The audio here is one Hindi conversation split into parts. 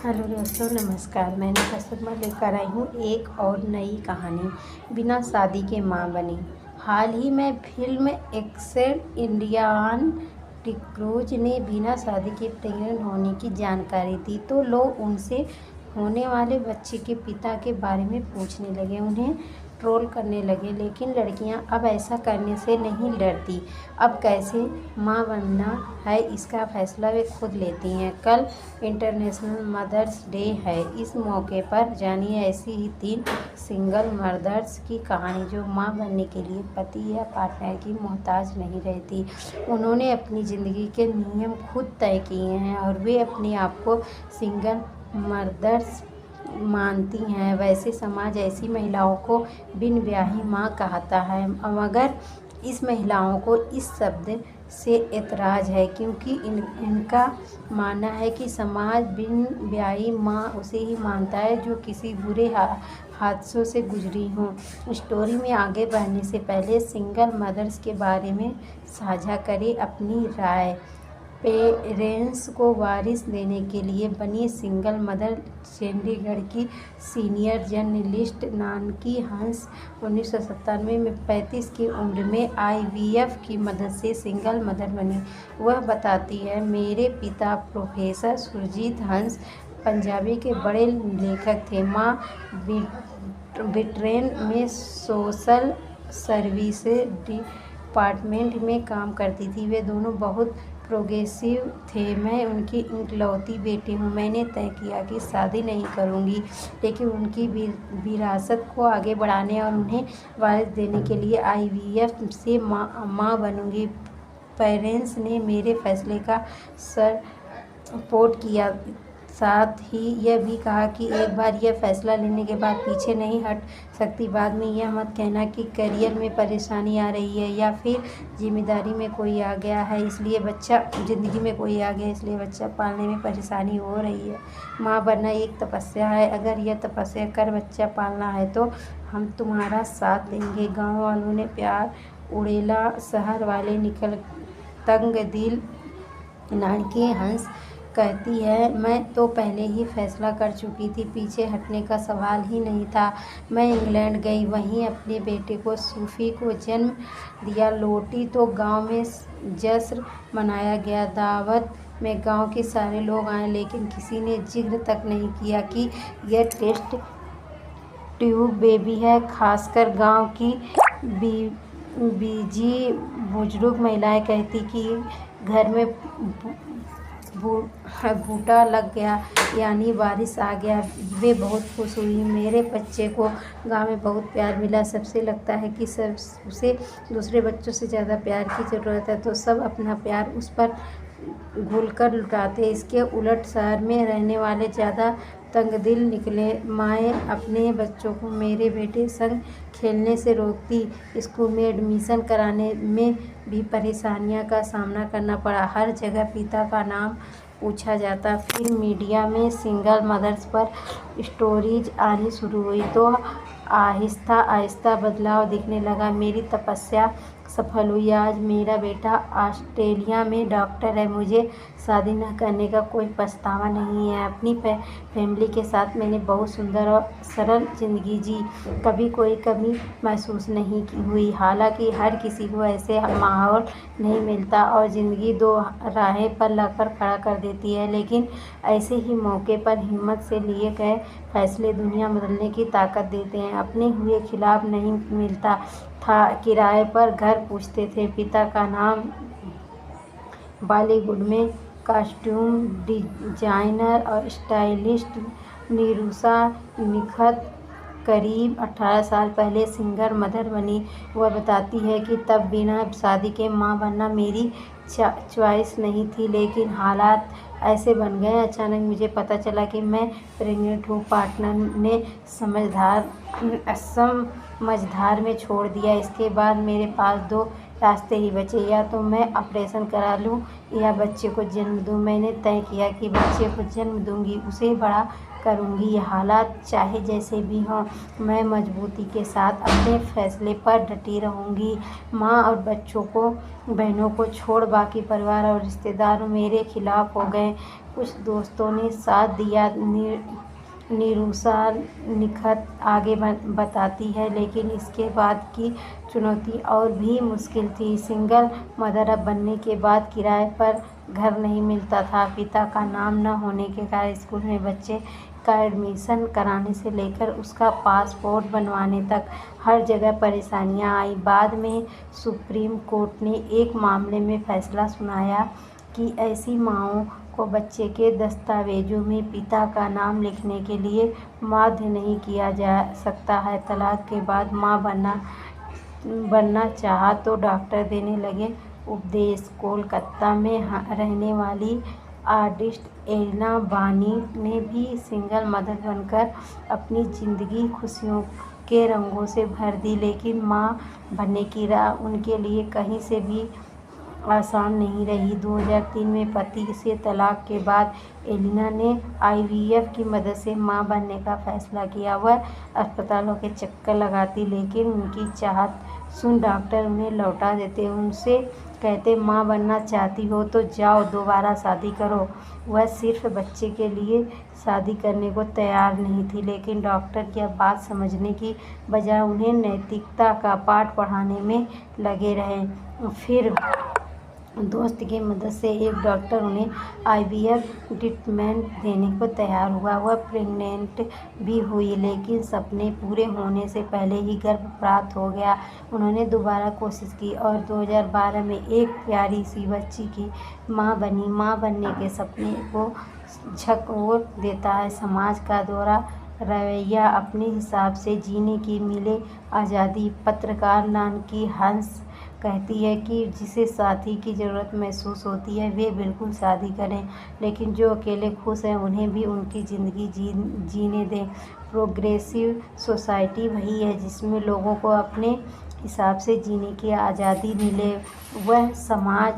हेलो दोस्तों, नमस्कार। मैं कसरमा लेकर आई हूँ एक और नई कहानी। बिना शादी के माँ बनी। हाल ही में फिल्म एक्स इंडियन टिक्रूज ने बिना शादी के प्रेग्नेंट होने की जानकारी दी तो लोग उनसे होने वाले बच्चे के पिता के बारे में पूछने लगे, उन्हें ट्रोल करने लगे। लेकिन लड़कियां अब ऐसा करने से नहीं डरती। अब कैसे माँ बनना है इसका फैसला वे खुद लेती हैं। कल इंटरनेशनल मदर्स डे है। इस मौके पर जानिए ऐसी ही 3 सिंगल मदर्स की कहानी जो माँ बनने के लिए पति या पार्टनर की मोहताज नहीं रहती। उन्होंने अपनी ज़िंदगी के नियम खुद तय किए हैं और वे अपने आप को सिंगल मदर्स मानती हैं। वैसे समाज ऐसी महिलाओं को बिन ब्याही माँ कहता है, मगर इस महिलाओं को इस शब्द से एतराज़ है क्योंकि इनका मानना है कि समाज बिन ब्याही माँ उसे ही मानता है जो किसी बुरे हादसों से गुजरी हो। स्टोरी में आगे बढ़ने से पहले सिंगल मदर्स के बारे में साझा करें अपनी राय। पेरेंट्स को वारिस देने के लिए बनी सिंगल मदर चंडीगढ़ की सीनियर जर्नलिस्ट नानकी हंस 1997 में 35 की उम्र में IVF की मदद से सिंगल मदर बनी। वह बताती है, मेरे पिता प्रोफेसर सुरजीत हंस पंजाबी के बड़े लेखक थे। माँ ब्रिटेन में सोशल सर्विस डिपार्टमेंट में काम करती थी। वे दोनों बहुत प्रोग्रेसिव थे। मैं उनकी इकलौती बेटी हूँ। मैंने तय किया कि शादी नहीं करूँगी, लेकिन उनकी विरासत को आगे बढ़ाने और उन्हें वारिस देने के लिए IVF से माँ बनूँगी। पेरेंट्स ने मेरे फैसले का सपोर्ट किया, साथ ही यह भी कहा कि एक बार यह फैसला लेने के बाद पीछे नहीं हट सकती। बाद में यह मत कहना कि करियर में परेशानी आ रही है या फिर जिम्मेदारी में कोई आ गया है इसलिए बच्चा ज़िंदगी में कोई आ गया इसलिए बच्चा पालने में परेशानी हो रही है। माँ बनना एक तपस्या है। अगर यह तपस्या कर बच्चा पालना है तो हम तुम्हारा साथ देंगे। गाँव वालों ने प्यार उड़ेला, शहर वाले निकल तंग दिल। नानकी हंस कहती है, मैं तो पहले ही फैसला कर चुकी थी, पीछे हटने का सवाल ही नहीं था। मैं इंग्लैंड गई, वहीं अपने बेटे को सूफी को जन्म दिया। लौटी तो गांव में जश्न मनाया गया। दावत में गांव के सारे लोग आए, लेकिन किसी ने जिक्र तक नहीं किया कि यह टेस्ट ट्यूब बेबी है। खासकर गांव की बीजी बुजुर्ग महिलाएं कहती कि घर में बूटा लग गया, यानी बारिश आ गया। वे बहुत खुश हुई। मेरे बच्चे को गांव में बहुत प्यार मिला। सबसे लगता है कि उसे दूसरे बच्चों से ज़्यादा प्यार की ज़रूरत है, तो सब अपना प्यार उस पर घुलकर लुटाते। इसके उलट शहर में रहने वाले ज़्यादा तंगदिल निकले। माएँ अपने बच्चों को मेरे बेटे संग खेलने से रोकती। स्कूल में एडमिशन कराने में भी परेशानियों का सामना करना पड़ा। हर जगह पिता का नाम पूछा जाता। फिर मीडिया में सिंगल मदर्स पर स्टोरीज आनी शुरू हुई तो आहिस्ता आहिस्ता बदलाव दिखने लगा। मेरी तपस्या सफल हुई। आज मेरा बेटा ऑस्ट्रेलिया में डॉक्टर है। मुझे शादी न करने का कोई पछतावा नहीं है। अपनी फैमिली के साथ मैंने बहुत सुंदर और सरल ज़िंदगी जी, कभी कोई कमी महसूस नहीं हुई। हालांकि हर किसी को ऐसे माहौल नहीं मिलता और ज़िंदगी 2 राहें पर लाकर खड़ा कर देती है, लेकिन ऐसे ही मौके पर हिम्मत से लिए गए फैसले दुनिया बदलने की ताकत देते हैं। अपने हुए खिलाफ नहीं मिलता था। किराए पर घर पूछते थे। पिता का नाम बॉलीवुड में कॉस्ट्यूम डिजाइनर और स्टाइलिस्ट निरूषा निखत करीब 18 साल पहले सिंगल मदर बनी। वह बताती है कि तब बिना शादी के माँ बनना मेरी चॉइस नहीं थी, लेकिन हालात ऐसे बन गए। अचानक मुझे पता चला कि मैं प्रेग्नेंट हूँ। पार्टनर ने समझदार में छोड़ दिया। इसके बाद मेरे पास 2 रास्ते ही बचे, या तो मैं ऑपरेशन करा लूं या बच्चे को जन्म दूं। मैंने तय किया कि बच्चे को जन्म दूंगी, उसे बड़ा करूंगी। ये हालात चाहे जैसे भी हों, मैं मजबूती के साथ अपने फैसले पर डटी रहूंगी। माँ और बहनों को छोड़ बाकी परिवार और रिश्तेदार मेरे खिलाफ हो गए। कुछ दोस्तों ने साथ दिया। निरुषा निखत आगे बताती है, लेकिन इसके बाद की चुनौती और भी मुश्किल थी। सिंगल मदर अब बनने के बाद किराए पर घर नहीं मिलता था। पिता का नाम न होने के कारण स्कूल में बच्चे का एडमिशन कराने से लेकर उसका पासपोर्ट बनवाने तक हर जगह परेशानियां आई। बाद में सुप्रीम कोर्ट ने एक मामले में फैसला सुनाया कि ऐसी माँओं को बच्चे के दस्तावेजों में पिता का नाम लिखने के लिए बाध्य नहीं किया जा सकता है। तलाक के बाद माँ बनना चाहा तो डॉक्टर देने लगे उपदेश। कोलकाता में रहने वाली आर्टिस्ट एलिना बानी ने भी सिंगल मदर बनकर अपनी ज़िंदगी खुशियों के रंगों से भर दी, लेकिन माँ बनने की राह उनके लिए कहीं से भी आसान नहीं रही। 2003 में पति से तलाक के बाद एलिना ने IVF की मदद से मां बनने का फैसला किया। वह अस्पतालों के चक्कर लगाती, लेकिन उनकी चाहत सुन डॉक्टर उन्हें लौटा देते। उनसे कहते, मां बनना चाहती हो तो जाओ दोबारा शादी करो। वह सिर्फ बच्चे के लिए शादी करने को तैयार नहीं थी, लेकिन डॉक्टर की बात समझने की बजाय उन्हें नैतिकता का पाठ पढ़ाने में लगे रहे। फिर दोस्त की मदद से एक डॉक्टर उन्हें IVF ट्रीटमेंट देने को तैयार हुआ। वह प्रेग्नेंट भी हुई, लेकिन सपने पूरे होने से पहले ही गर्भ प्राप्त हो गया। उन्होंने दोबारा कोशिश की और 2012 में एक प्यारी सी बच्ची की मां बनी। मां बनने के सपने को झकझोर देता है समाज का दोहरा रवैया। अपने हिसाब से जीने की मिले आज़ादी। पत्रकार नानकी हंस कहती है कि जिसे साथी की ज़रूरत महसूस होती है वे बिल्कुल शादी करें, लेकिन जो अकेले खुश हैं उन्हें भी उनकी ज़िंदगी जीने दें। प्रोग्रेसिव सोसाइटी वही है जिसमें लोगों को अपने हिसाब से जीने की आज़ादी मिले। वह समाज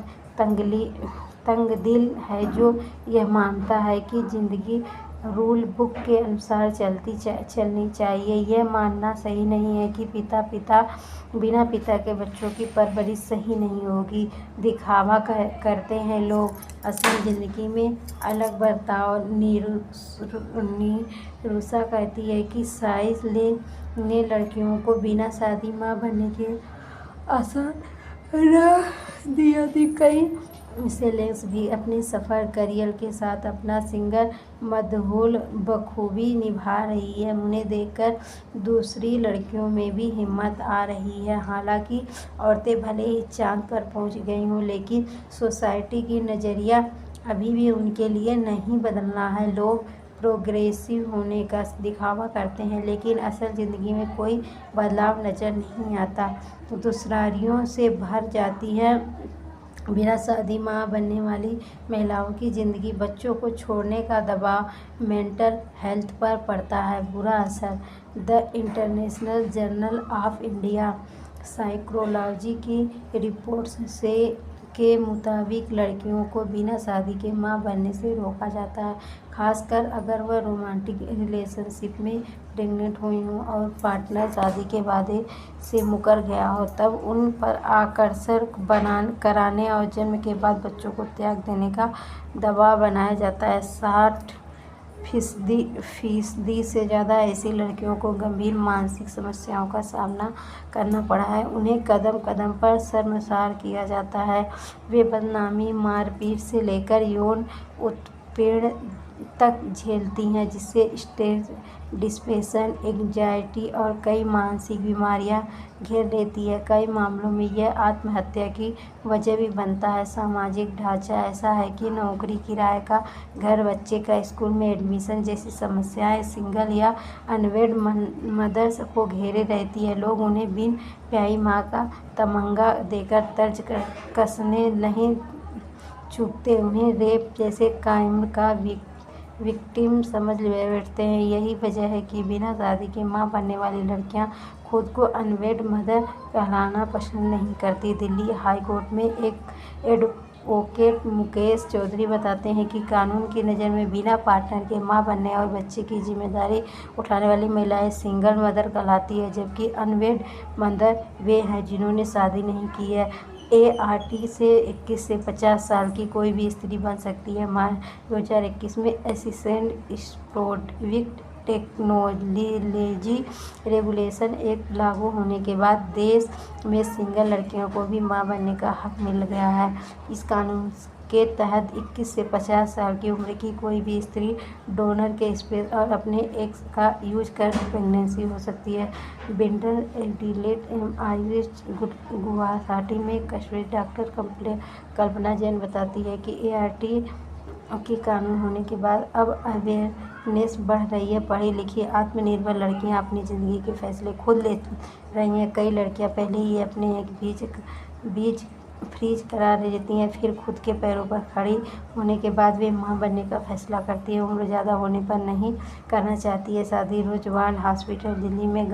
तंगदिल है जो यह मानता है कि ज़िंदगी रूल बुक के अनुसार चलनी चाहिए। यह मानना सही नहीं है कि बिना पिता के बच्चों की परवरिश सही नहीं होगी। दिखावा करते हैं लोग, असली ज़िंदगी में अलग बर्ताव। निरुषा कहती है कि साइंस ने लड़कियों को बिना शादी माँ बनने के आसान राह दिया थी। कई सेलेब्स भी अपने सफ़र करियर के साथ अपना सिंगल मदरहुड बखूबी निभा रही है। उन्हें देखकर दूसरी लड़कियों में भी हिम्मत आ रही है। हालांकि औरतें भले ही चांद पर पहुंच गई हों, लेकिन सोसाइटी की नज़रिया अभी भी उनके लिए नहीं बदलना है। लोग प्रोग्रेसिव होने का दिखावा करते हैं, लेकिन असल ज़िंदगी में कोई बदलाव नज़र नहीं आता। दुश्वारियों से भर जाती है। बिना शादी माँ बनने वाली महिलाओं की ज़िंदगी। बच्चों को छोड़ने का दबाव मेंटल हेल्थ पर पड़ता है बुरा असर। The international journal of India psychology की रिपोर्ट्स के मुताबिक लड़कियों को बिना शादी के माँ बनने से रोका जाता है, खासकर अगर वह रोमांटिक रिलेशनशिप में प्रेग्नेंट हुई हों और पार्टनर शादी के वादे से मुकर गया हो। तब उन पर आकर्षण कराने और जन्म के बाद बच्चों को त्याग देने का दबाव बनाया जाता है। 60% से ज़्यादा ऐसी लड़कियों को गंभीर मानसिक समस्याओं का सामना करना पड़ा है। उन्हें कदम कदम पर शर्मसार किया जाता है। वे बदनामी, मारपीट से लेकर यौन उत्पीड़न तक झेलती हैं, जिससे स्ट्रेस, डिप्रेशन, एंग्जाइटी और कई मानसिक बीमारियां घेर लेती है। कई मामलों में यह आत्महत्या की वजह भी बनता है। सामाजिक ढांचा ऐसा है कि नौकरी, किराए का घर, बच्चे का स्कूल में एडमिशन जैसी समस्याएं सिंगल या अनवेड मदर्स को घेरे रहती है। लोग उन्हें बिन प्याई माँ का तमगा देकर तर्ज कसने नहीं चूकते। उन्हें रेप जैसे क्राइम का विक्टिम समझ बैठते हैं। यही वजह है कि बिना शादी के मां बनने वाली लड़कियां खुद को अनवेड मदर कहलाना पसंद नहीं करती। दिल्ली हाई कोर्ट में एक एडवोकेट मुकेश चौधरी बताते हैं कि कानून की नज़र में बिना पार्टनर के मां बनने और बच्चे की जिम्मेदारी उठाने वाली महिलाएं सिंगल मदर कहलाती है, जबकि अनवेड मदर वे हैं जिन्होंने शादी नहीं की है। ART से 21 से 50 साल की कोई भी स्त्री बन सकती है। मार्च 2021 में assisted reproductive technology regulation act लागू होने के बाद देश में सिंगल लड़कियों को भी मां बनने का हक मिल गया है। इस कानून के तहत 21 से 50 साल की उम्र की कोई भी स्त्री डोनर के स्पेस और अपने एग्स का यूज कर प्रेगनेंसी हो सकती है। बेंटन एडिलेड MIH गुवाहाटी में कस्टडी डॉक्टर कल्पना जैन बताती है कि ART के कानून होने के बाद अब अवेयरनेस बढ़ रही है। पढ़ी लिखी आत्मनिर्भर लड़कियां अपनी ज़िंदगी के फैसले खुद ले रही हैं। कई लड़कियां पहले ही अपने एक बीज फ्रीज करा लेती हैं, फिर खुद के पैरों पर खड़ी होने के बाद वे मां बनने का फैसला करती हैं। उम्र ज़्यादा होने पर नहीं करना चाहती है शादी। रोजवान हॉस्पिटल दिल्ली में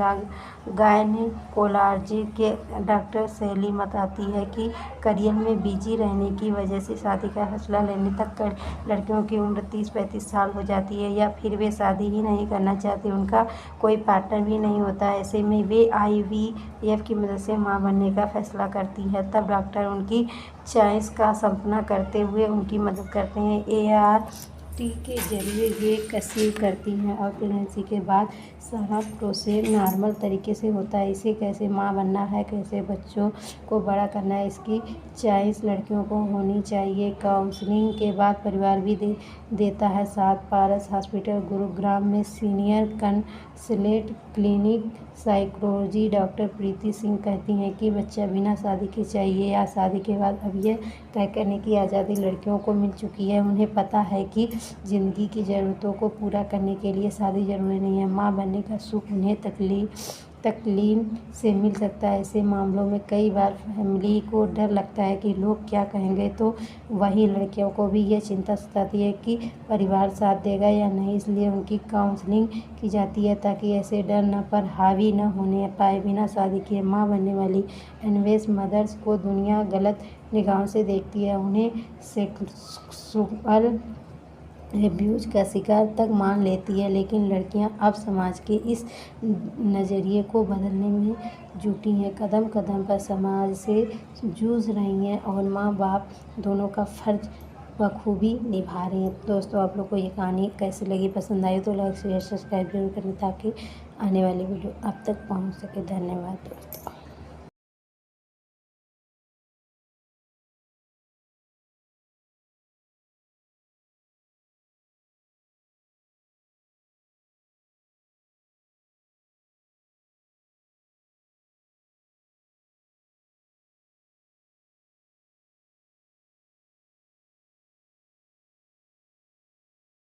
गायनेकोलॉजी के डॉक्टर शैली बताती है कि करियर में बिजी रहने की वजह से शादी का फैसला लेने तक लड़कियों की उम्र 30-35 साल हो जाती है, या फिर वे शादी ही नहीं करना चाहती, उनका कोई पार्टनर भी नहीं होता। ऐसे में वे IVF की मदद से मां बनने का फैसला करती है। तब डॉक्टर उनकी चॉइस का सपना करते हुए उनकी मदद करते हैं। ART के जरिए वे कंसीव करती हैं और प्रेगनेंसी के बाद सारा प्रोसेस नॉर्मल तरीके से होता है। इसे कैसे मां बनना है, कैसे बच्चों को बड़ा करना है, इसकी चॉइस लड़कियों को होनी चाहिए। काउंसलिंग के बाद परिवार भी देता है साथ। पारस हॉस्पिटल गुरुग्राम में senior consultant clinic psychology doctor Preeti Singh कहती हैं कि बच्चा बिना शादी के चाहिए या शादी के बाद, अब यह तय करने की आज़ादी लड़कियों को मिल चुकी है। उन्हें पता है कि ज़िंदगी की ज़रूरतों को पूरा करने के लिए शादी ज़रूरी नहीं है। मां बनने का सुख उन्हें तकलीन से मिल सकता है। ऐसे मामलों में कई बार फैमिली को डर लगता है कि लोग क्या कहेंगे, तो वहीं लड़कियों को भी यह चिंता सताती है कि परिवार साथ देगा या नहीं। इसलिए उनकी काउंसलिंग की जाती है ताकि ऐसे डर न पर हावी न होने पाए। बिना शादी किए मां बनने वाली अनवेड मदर्स को दुनिया गलत निगाहों से देखती है, उन्हें सेक्सुअल एब्यूज का शिकार तक मान लेती है। लेकिन लड़कियां अब समाज के इस नज़रिए को बदलने में जुटी हैं, कदम कदम पर समाज से जूझ रही हैं और माँ बाप दोनों का फ़र्ज बखूबी निभा रही हैं। दोस्तों, आप लोग को ये कहानी कैसी लगी, पसंद आई तो लाइक शेयर सब्सक्राइब जरूर करें ताकि आने वाली वीडियो आप तक पहुँच सके। धन्यवाद दोस्तों।